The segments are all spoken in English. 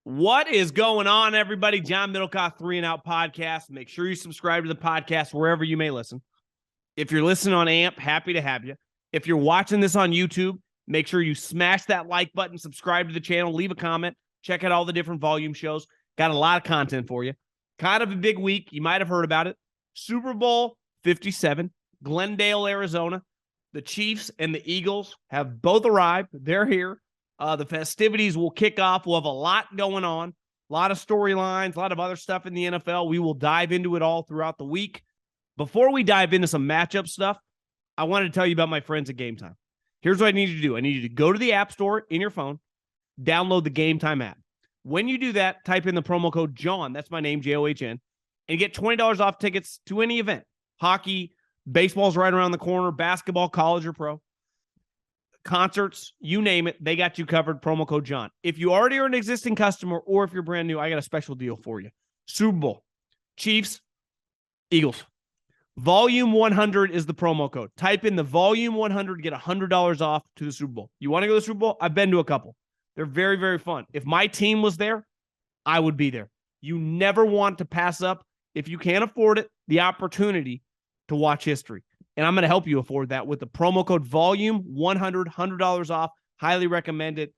What is going on, everybody? John Middlekauff, 3 and Out Podcast. Make sure you subscribe to the podcast wherever you may listen. If you're listening on AMP, happy to have you. If you're watching this on YouTube, make sure you smash that like button, subscribe to the channel, leave a comment, check out all the different volume shows. Got a lot of content for you. Kind of a big week. You might have heard about it. Super Bowl LVII, Glendale, Arizona. The Chiefs and the Eagles have both arrived. They're here. The festivities will kick off. We'll have a lot going on, a lot of storylines, a lot of other stuff in the NFL. We will dive into it all throughout the week. Before we dive into some matchup stuff, I wanted to tell you about my friends at Gametime. Here's what I need you to do. I need you to go to the App Store in your phone, download the Gametime app. When you do that, type in the promo code JOHN, that's my name, John, and get $20 off tickets to any event. Hockey, baseball's right around the corner, basketball, college or pro. Concerts, you name it, they got you covered. Promo code John. If you already are an existing customer or if you're brand new, I got a special deal for you. Super Bowl, Chiefs, Eagles. Volume 100 is the promo code. Type in the Volume 100, get $100 off to the Super Bowl. You want to go to the Super Bowl? I've been to a couple. They're very, very fun. If my team was there, I would be there. You never want to pass up, if you can't afford it, the opportunity to watch history. And I'm going to help you afford that with the promo code Volume 100, $100 off. Highly recommend it.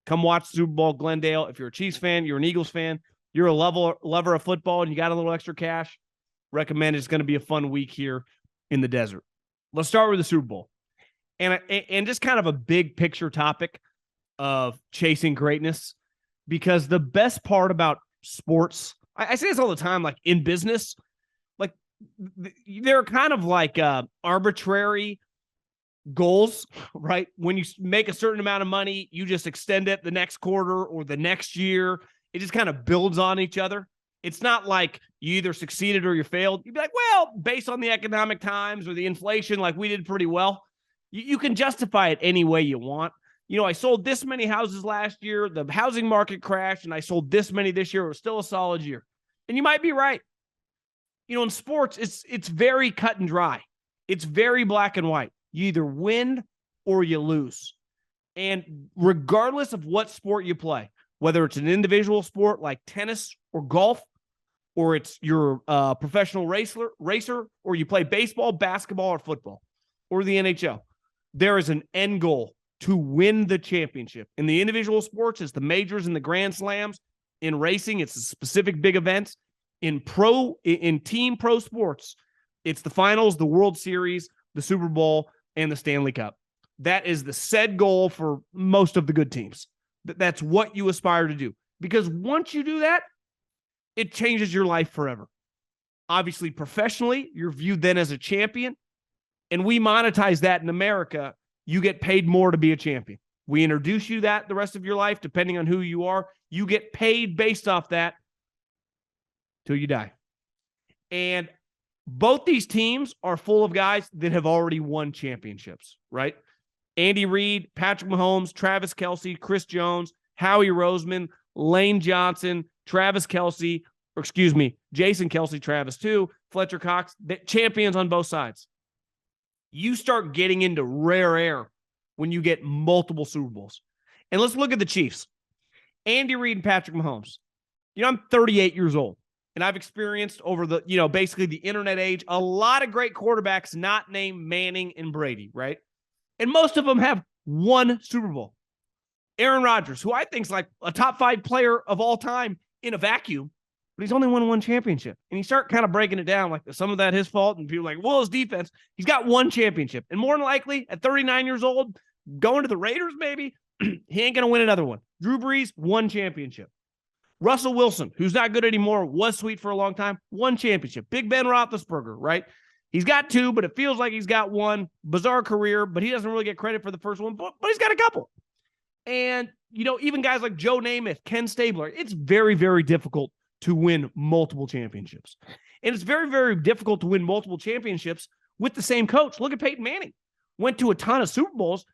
Come watch Super Bowl Glendale. If you're a Chiefs fan, you're an Eagles fan, you're a lover of football, and you got a little extra cash, recommend it. It's going to be a fun week here in the desert. Let's start with the Super Bowl. And just kind of a big picture topic of chasing greatness, because the best part about sports, I say this all the time, like in business, they're kind of like arbitrary goals, right? When you make a certain amount of money, you just extend it the next quarter or the next year. It just kind of builds on each other. It's not like you either succeeded or you failed. You'd be like, well, based on the economic times or the inflation, like we did pretty well. You can justify it any way you want. You know, I sold this many houses last year. The housing market crashed and I sold this many this year. It was still a solid year. And you might be right. You know, in sports, it's very cut and dry. It's very black and white. You either win or you lose. And regardless of what sport you play, whether it's an individual sport like tennis or golf, or it's your professional racer, or you play baseball, basketball, or football, or the NHL, there is an end goal to win the championship. In the individual sports, it's the majors and the grand slams. In racing, it's the specific big events. In team pro sports, it's the finals, the World Series, the Super Bowl, and the Stanley Cup. That is the said goal for most of the good teams. That's what you aspire to do. Because once you do that, it changes your life forever. Obviously, professionally, you're viewed then as a champion, and we monetize that in America. You get paid more to be a champion. We introduce you that the rest of your life, depending on who you are. You get paid based off that till you die. And both these teams are full of guys that have already won championships, right? Andy Reid, Patrick Mahomes, Travis Kelce, Chris Jones, Howie Roseman, Lane Johnson, Jason Kelce, Travis too, Fletcher Cox, champions on both sides. You start getting into rare air when you get multiple Super Bowls. And let's look at the Chiefs. Andy Reid and Patrick Mahomes. You know, I'm 38 years old. And I've experienced over the, basically the internet age, a lot of great quarterbacks not named Manning and Brady, right? And most of them have one Super Bowl. Aaron Rodgers, who I think is like a top 5 player of all time in a vacuum, but he's only won one championship. And you start kind of breaking it down, like some of that his fault, and people are like, well, his defense, he's got one championship. And more than likely, at 39 years old, going to the Raiders maybe, he ain't going to win another one. Drew Brees, one championship. Russell Wilson, who's not good anymore, was sweet for a long time, one championship. Big Ben Roethlisberger, right? He's got 2, but it feels like he's got 1. Bizarre career, but he doesn't really get credit for the first one, but he's got a couple. And, even guys like Joe Namath, Ken Stabler, it's very, very difficult to win multiple championships. And it's very, very difficult to win multiple championships with the same coach. Look at Peyton Manning. Went to a ton of Super Bowls.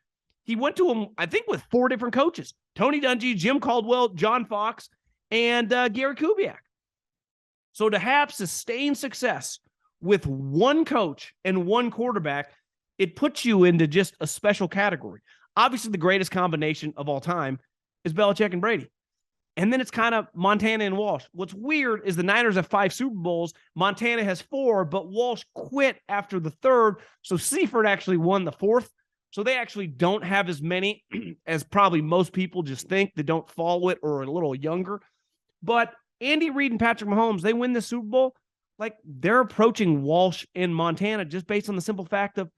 He went to them, I think, with 4 different coaches. Tony Dungy, Jim Caldwell, John Fox, and Gary Kubiak. So to have sustained success with one coach and one quarterback, it puts you into just a special category. Obviously, the greatest combination of all time is Belichick and Brady. And then it's kind of Montana and Walsh. What's weird is the Niners have 5 Super Bowls. Montana has 4, but Walsh quit after the 3rd. So Seifert actually won the 4th. So they actually don't have as many as probably most people just think that don't follow it or are a little younger. But Andy Reid and Patrick Mahomes, they win the Super Bowl. Like, they're approaching Walsh in Montana just based on the simple fact of,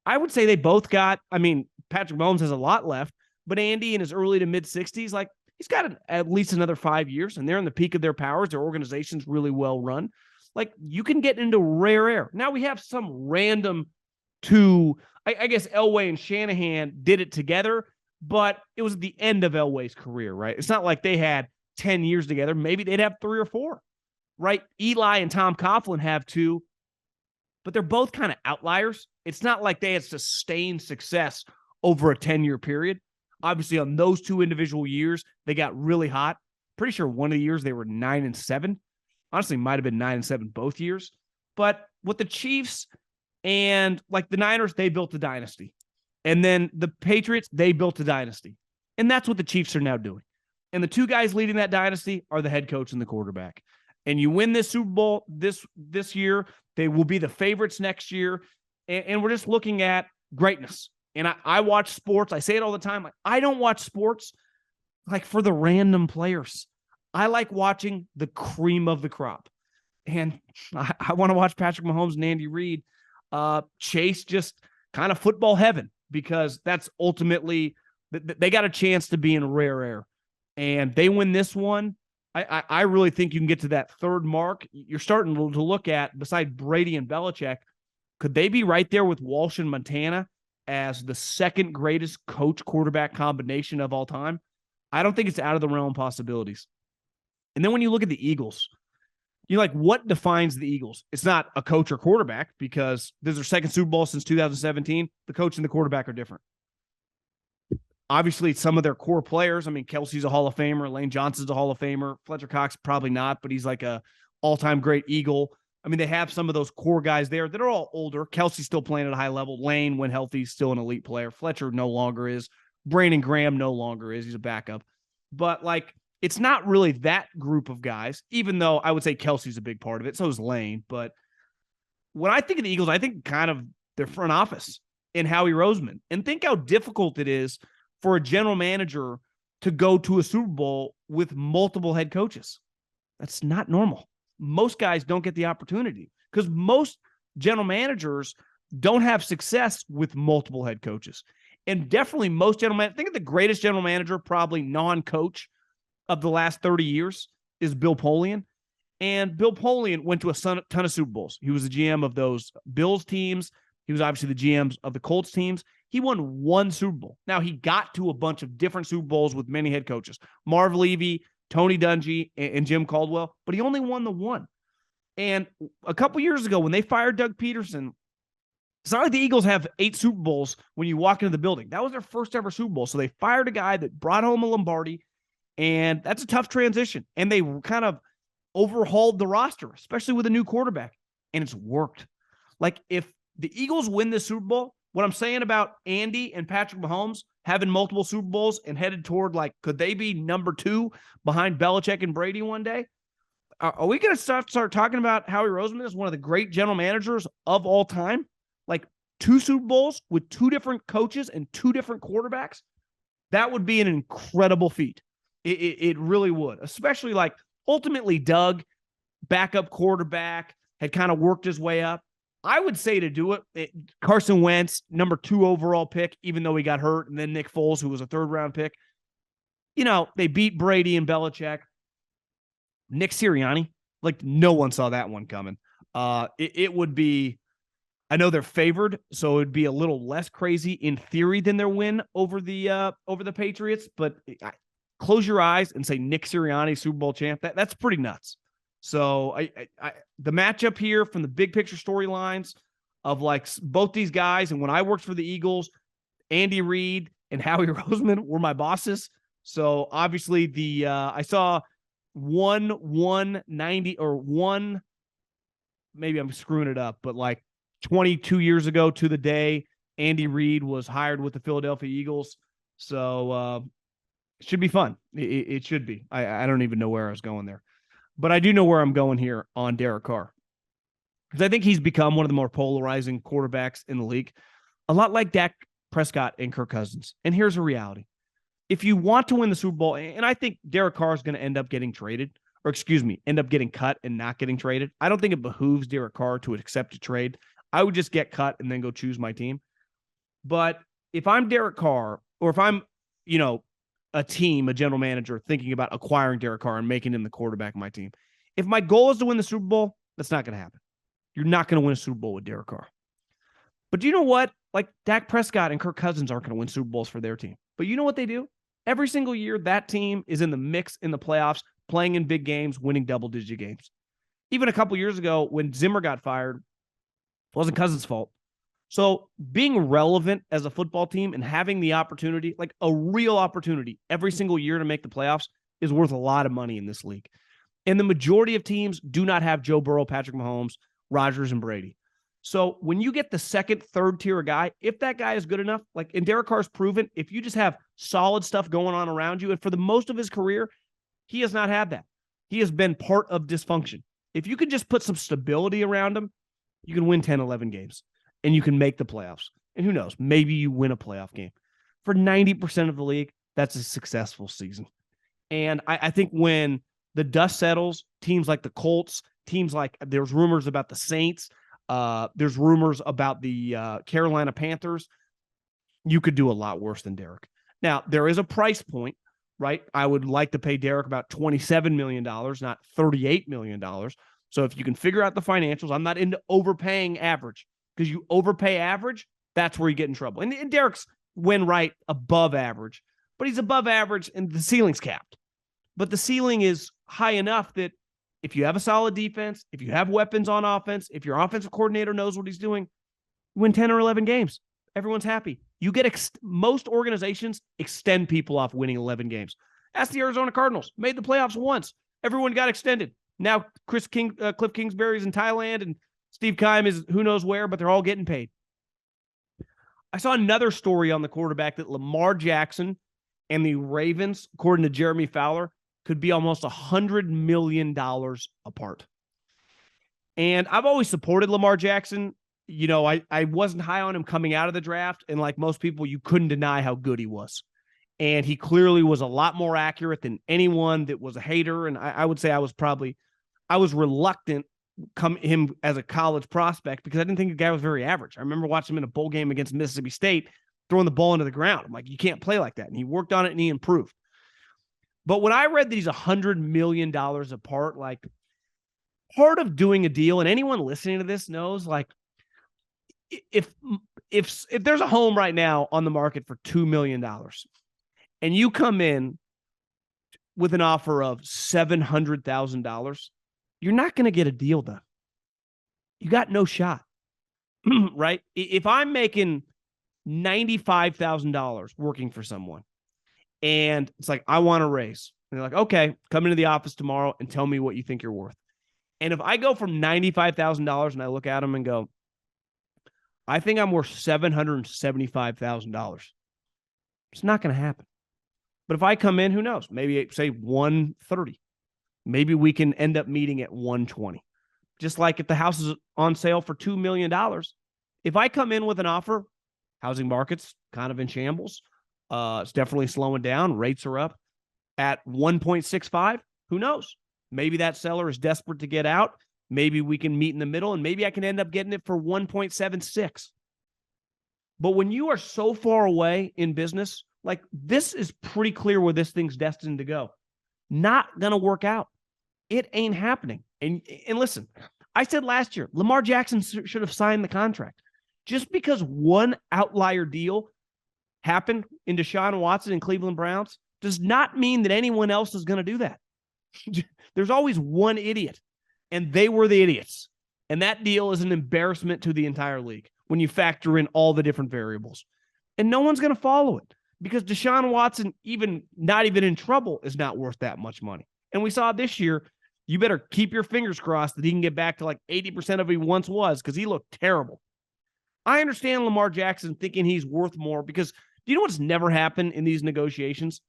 I would say they both got, I mean, Patrick Mahomes has a lot left, but Andy in his early to mid 60s, like, he's got at least another 5 years, and they're in the peak of their powers. Their organization's really well run. Like, you can get into rare air. Now we have some random two, I guess Elway and Shanahan did it together, but it was at the end of Elway's career, right? It's not like they had 10 years together. Maybe they'd have 3 or 4, right? Eli and Tom Coughlin have 2, but they're both kind of outliers. It's not like they had sustained success over a 10-year period. Obviously, on those 2 individual years, they got really hot. Pretty sure one of the years they were 9-7. Honestly, might have been 9-7 both years. But with the Chiefs and like the Niners, they built a dynasty. And then the Patriots, they built a dynasty. And that's what the Chiefs are now doing. And the 2 guys leading that dynasty are the head coach and the quarterback. And you win this Super Bowl this year, they will be the favorites next year. And we're just looking at greatness. And I watch sports. I say it all the time. Like, I don't watch sports like for the random players. I like watching the cream of the crop. And I want to watch Patrick Mahomes and Andy Reid chase just kind of football heaven, because that's ultimately, they got a chance to be in rare air. And they win this one. I really think you can get to that 3rd mark. You're starting to look at, beside Brady and Belichick, could they be right there with Walsh and Montana as the 2nd greatest coach-quarterback combination of all time? I don't think it's out of the realm of possibilities. And then when you look at the Eagles, you're like, what defines the Eagles? It's not a coach or quarterback, because this is their 2nd Super Bowl since 2017. The coach and the quarterback are different. Obviously, some of their core players, I mean, Kelsey's a Hall of Famer. Lane Johnson's a Hall of Famer. Fletcher Cox, probably not, but he's like a all-time great Eagle. I mean, they have some of those core guys there that are all older. Kelsey's still playing at a high level. Lane, when healthy, still an elite player. Fletcher no longer is. Brandon Graham no longer is. He's a backup. But, like, it's not really that group of guys, even though I would say Kelsey's a big part of it. So is Lane. But when I think of the Eagles, I think kind of their front office and Howie Roseman. And think how difficult it is for a general manager to go to a Super Bowl with multiple head coaches. That's not normal. Most guys don't get the opportunity, because most general managers don't have success with multiple head coaches. And definitely most general managers, think of the greatest general manager, probably non-coach of the last 30 years, is Bill Polian. And Bill Polian went to a ton of Super Bowls. He was the GM of those Bills teams. He was obviously the GM of the Colts teams. He won 1 Super Bowl. Now, he got to a bunch of different Super Bowls with many head coaches. Marv Levy, Tony Dungy, and Jim Caldwell, but he only won the 1. And a couple years ago, when they fired Doug Peterson, it's not like the Eagles have 8 Super Bowls when you walk into the building. That was their first ever Super Bowl. So they fired a guy that brought home a Lombardi, and that's a tough transition. And they kind of overhauled the roster, especially with a new quarterback, and it's worked. Like, if the Eagles win this Super Bowl, what I'm saying about Andy and Patrick Mahomes having multiple Super Bowls and headed toward, like, could they be number 2 behind Belichick and Brady one day? Are we going to start talking about Howie Roseman as one of the great general managers of all time? Like, 2 Super Bowls with 2 different coaches and 2 different quarterbacks? That would be an incredible feat. It really would. Especially, like, ultimately Doug, backup quarterback, had kind of worked his way up. I would say to do it, Carson Wentz, number 2 overall pick, even though he got hurt, and then Nick Foles, who was a 3rd-round pick. You know, they beat Brady and Belichick. Nick Sirianni, like, no one saw that one coming. It would be, I know they're favored, so it would be a little less crazy in theory than their win over the Patriots, but close your eyes and say Nick Sirianni, Super Bowl champ. That's pretty nuts. So the matchup here from the big picture storylines of, like, both these guys, and when I worked for the Eagles, Andy Reid and Howie Roseman were my bosses. So obviously I saw 190 or 1, maybe I'm screwing it up, but like 22 years ago to the day, Andy Reid was hired with the Philadelphia Eagles. So It should be fun. It should be. I don't even know where I was going there. But I do know where I'm going here on Derek Carr. Because I think he's become one of the more polarizing quarterbacks in the league. A lot like Dak Prescott and Kirk Cousins. And here's a reality. If you want to win the Super Bowl, and I think Derek Carr is going to end up getting traded, or excuse me, end up getting cut and not getting traded. I don't think it behooves Derek Carr to accept a trade. I would just get cut and then go choose my team. But if I'm Derek Carr, or if I'm, a team, a general manager thinking about acquiring Derek Carr and making him the quarterback of my team, if my goal is to win the Super Bowl, that's not going to happen. You're not going to win a Super Bowl with Derek Carr. But do you know what? Like Dak Prescott and Kirk Cousins aren't going to win Super Bowls for their team. But you know what they do? Every single year, that team is in the mix in the playoffs, playing in big games, winning double-digit games. Even a couple years ago, when Zimmer got fired, it wasn't Cousins' fault. So being relevant as a football team and having the opportunity, like a real opportunity every single year to make the playoffs, is worth a lot of money in this league. And the majority of teams do not have Joe Burrow, Patrick Mahomes, Rodgers, and Brady. So when you get the second, third tier guy, if that guy is good enough, like in Derek Carr's proven, if you just have solid stuff going on around you, and for the most of his career, he has not had that. He has been part of dysfunction. If you could just put some stability around him, you can win 10, 11 games and you can make the playoffs. And who knows, maybe you win a playoff game. For 90% of the league, that's a successful season. And I think when the dust settles, teams like the Colts, teams like there's rumors about the Saints, there's rumors about the Carolina Panthers, you could do a lot worse than Derek. Now, there is a price point, right? I would like to pay Derek about $27 million, not $38 million. So if you can figure out the financials, I'm not into overpaying average, because you overpay average, that's where you get in trouble. And Derek's win right above average, but he's above average and the ceiling's capped. But the ceiling is high enough that if you have a solid defense, if you have weapons on offense, if your offensive coordinator knows what he's doing, win 10 or 11 games. Everyone's happy. You get most organizations extend people off winning 11 games. Ask the Arizona Cardinals. Made the playoffs once. Everyone got extended. Now Cliff Kingsbury's in Thailand and Steve Keim is who knows where, but they're all getting paid. I saw another story on the quarterback that Lamar Jackson and the Ravens, according to Jeremy Fowler, could be almost $100 million apart. And I've always supported Lamar Jackson. I wasn't high on him coming out of the draft. And like most people, you couldn't deny how good he was. And he clearly was a lot more accurate than anyone that was a hater. And I would say I was reluctant him as a college prospect because I didn't think the guy was very average. I remember watching him in a bowl game against Mississippi State, throwing the ball into the ground. I'm like, you can't play like that. And he worked on it and he improved. But when I read that he's $100 million apart, like part of doing a deal, and anyone listening to this knows, like if there's a home right now on the market for $2 million and you come in with an offer of $700,000, you're not going to get a deal done. You got no shot, right? If I'm making $95,000 working for someone and it's like, I want a raise. And they're like, okay, come into the office tomorrow and tell me what you think you're worth. And if I go from $95,000 and I look at them and go, I think I'm worth $775,000. It's not going to happen. But if I come in, who knows? Maybe say 130. Maybe we can end up meeting at 120. Just like if the house is on sale for $2 million. If I come in with an offer, housing market's kind of in shambles. It's definitely slowing down. Rates are up at 1.65. Who knows? Maybe that seller is desperate to get out. Maybe we can meet in the middle, and maybe I can end up getting it for 1.76. But when you are so far away in business, like this is pretty clear where this thing's destined to go. Not going to work out. It ain't happening. And listen, I said last year, Lamar Jackson should have signed the contract. Just because one outlier deal happened in Deshaun Watson and Cleveland Browns does not mean that anyone else is going to do that. There's always one idiot, and they were the idiots. And that deal is an embarrassment to the entire league when you factor in all the different variables. And no one's going to follow it because Deshaun Watson, not even in trouble, is not worth that much money. And we saw this year, you better keep your fingers crossed that he can get back to like 80% of he once was because he looked terrible. I understand Lamar Jackson thinking he's worth more because do you know what's never happened in these negotiations?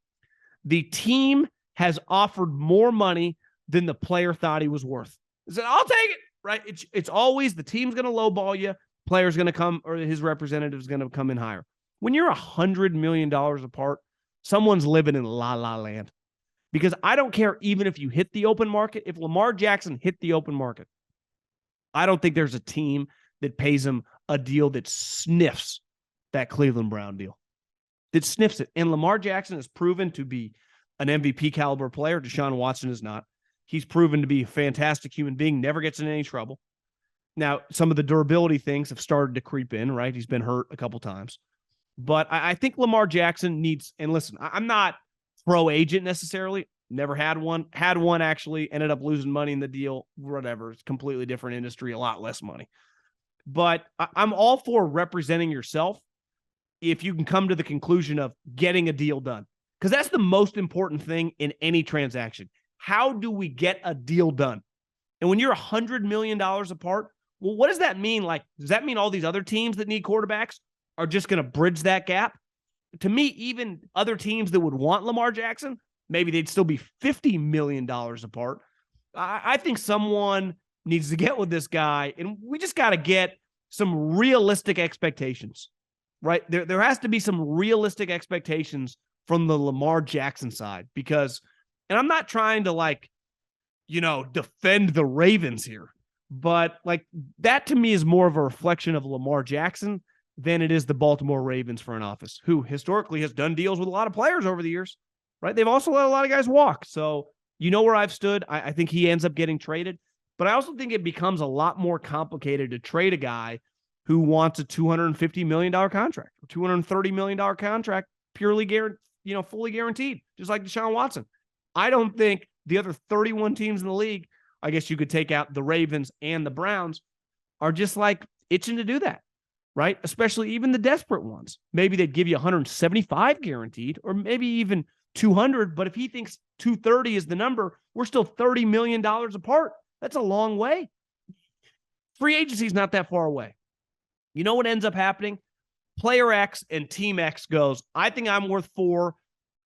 the team has offered more money than the player thought he was worth. He said, I'll take it, right? It's always the team's going to lowball you, player's going to come, or his representative's going to come in higher. When you're $100 million apart, someone's living in la-la land. Because I don't care even if you hit the open market. If Lamar Jackson hit the open market, I don't think there's a team that pays him a deal that sniffs that Cleveland Brown deal. That sniffs it. And Lamar Jackson has proven to be an MVP caliber player. Deshaun Watson is not. He's proven to be a fantastic human being, never gets in any trouble. Now, some of the durability things have started to creep in, right? He's been hurt a couple times. But I think Lamar Jackson needs, and listen, I'm not pro agent necessarily. Never had one. Had one actually, ended up losing money in the deal. Whatever. It's a completely different industry, a lot less money. But I'm all for representing yourself if you can come to the conclusion of getting a deal done. Because that's the most important thing in any transaction. How do we get a deal done? And when you're $100 million apart, well, what does that mean? Like, does that mean all these other teams that need quarterbacks are just going to bridge that gap? To me, even other teams that would want Lamar Jackson, maybe they'd still be $50 million apart. I think someone needs to get with this guy, and we just got to get some realistic expectations, right? There has to be some realistic expectations from the Lamar Jackson side because, and I'm not trying to defend the Ravens here, but that to me is more of a reflection of Lamar Jackson than it is the Baltimore Ravens front office, who historically has done deals with a lot of players over the years, right? They've also let a lot of guys walk. So you know where I've stood. I think he ends up getting traded, but I also think it becomes a lot more complicated to trade a guy who wants a $250 million contract or $230 million contract, purely guaranteed, fully guaranteed, just like Deshaun Watson. I don't think the other 31 teams in the league, I guess you could take out the Ravens and the Browns, are just itching to do that, right? Especially even the desperate ones. Maybe they'd give you 175 guaranteed, or maybe even 200. But if he thinks 230 is the number, we're still $30 million apart. That's a long way. Free agency is not that far away. You know what ends up happening? Player X and Team X goes, I think I'm worth $4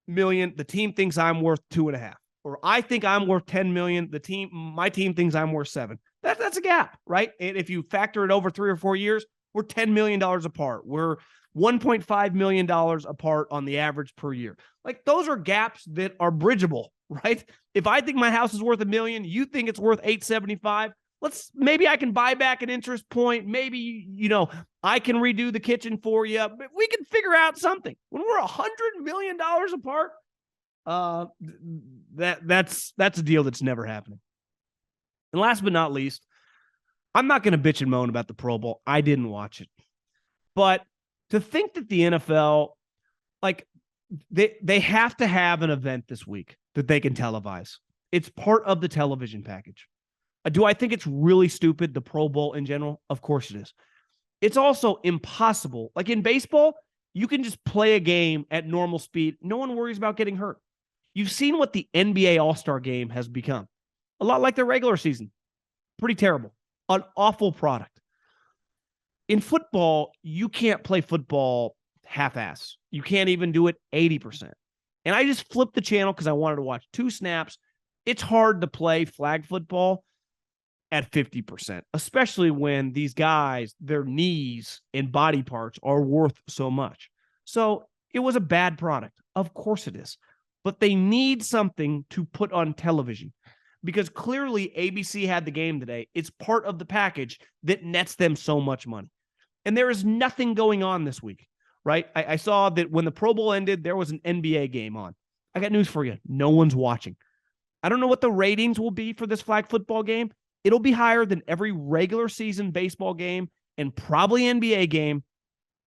million. The team thinks I'm worth 2.5. Or I think I'm worth 10 million. My team thinks I'm worth 7. That's a gap, right? And if you factor it over 3 or 4 years, we're $10 million apart. We're $1.5 million apart on the average per year. Those are gaps that are bridgeable, right? If I think my house is worth $1 million, you think it's worth $875. Maybe I can buy back an interest point. Maybe, I can redo the kitchen for you. But we can figure out something. When we're $100 million apart, that's a deal that's never happening. And last but not least, I'm not going to bitch and moan about the Pro Bowl. I didn't watch it. But to think that the NFL, they have to have an event this week that they can televise. It's part of the television package. Do I think it's really stupid, the Pro Bowl in general? Of course it is. It's also impossible. In baseball, you can just play a game at normal speed. No one worries about getting hurt. You've seen what the NBA All-Star game has become. A lot like the regular season. Pretty terrible. An awful product. In football, you can't play football half-ass. You can't even do it 80%. And I just flipped the channel because I wanted to watch 2 snaps. It's hard to play flag football at 50%, especially when these guys, their knees and body parts are worth so much. So it was a bad product. Of course it is. But they need something to put on television because clearly ABC had the game today. It's part of the package that nets them so much money. And there is nothing going on this week, right? I saw that when the Pro Bowl ended, there was an NBA game on. I got news for you. No one's watching. I don't know what the ratings will be for this flag football game. It'll be higher than every regular season baseball game and probably NBA game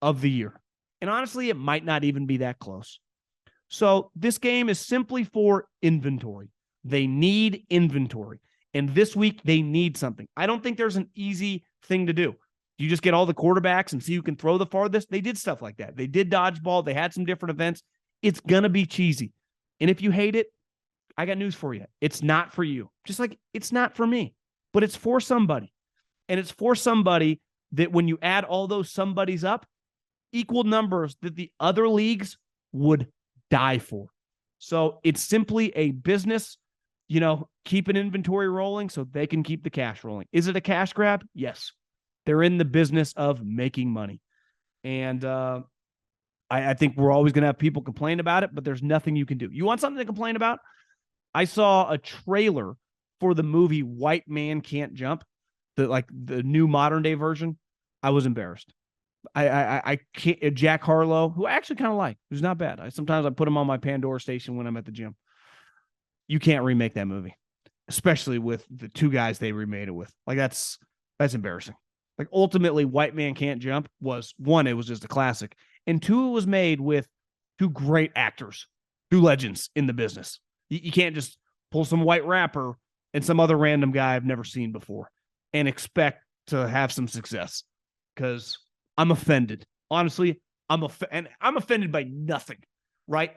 of the year. And honestly, it might not even be that close. So this game is simply for inventory. They need inventory. And this week, they need something. I don't think there's an easy thing to do. You just get all the quarterbacks and see who can throw the farthest. They did stuff like that. They did dodgeball. They had some different events. It's going to be cheesy. And if you hate it, I got news for you. It's not for you. Just like it's not for me. But it's for somebody. And it's for somebody that when you add all those somebodies up, equal numbers that the other leagues would die for. So it's simply a business, keep an inventory rolling so they can keep the cash rolling. Is it a cash grab? Yes. They're in the business of making money. And I think we're always going to have people complain about it, but there's nothing you can do. You want something to complain about? I saw a trailer for the movie White Man Can't Jump, the new modern day version. I was embarrassed. I can't. Jack Harlow, who I actually kind of like, who's not bad. Sometimes I put him on my Pandora station when I'm at the gym. You can't remake that movie, especially with the two guys they remade it with. Like that's embarrassing. Like ultimately, White Man Can't Jump was one. It was just a classic, and two, it was made with two great actors, two legends in the business. You can't just pull some white rapper and some other random guy I've never seen before and expect to have some success. Because I'm offended. Honestly, I'm offended by nothing. Right?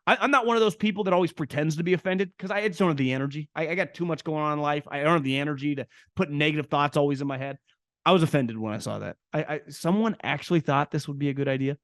I'm not one of those people that always pretends to be offended because I just don't have the energy. I got too much going on in life. I don't have the energy to put negative thoughts always in my head. I was offended when I saw that. Someone actually thought this would be a good idea.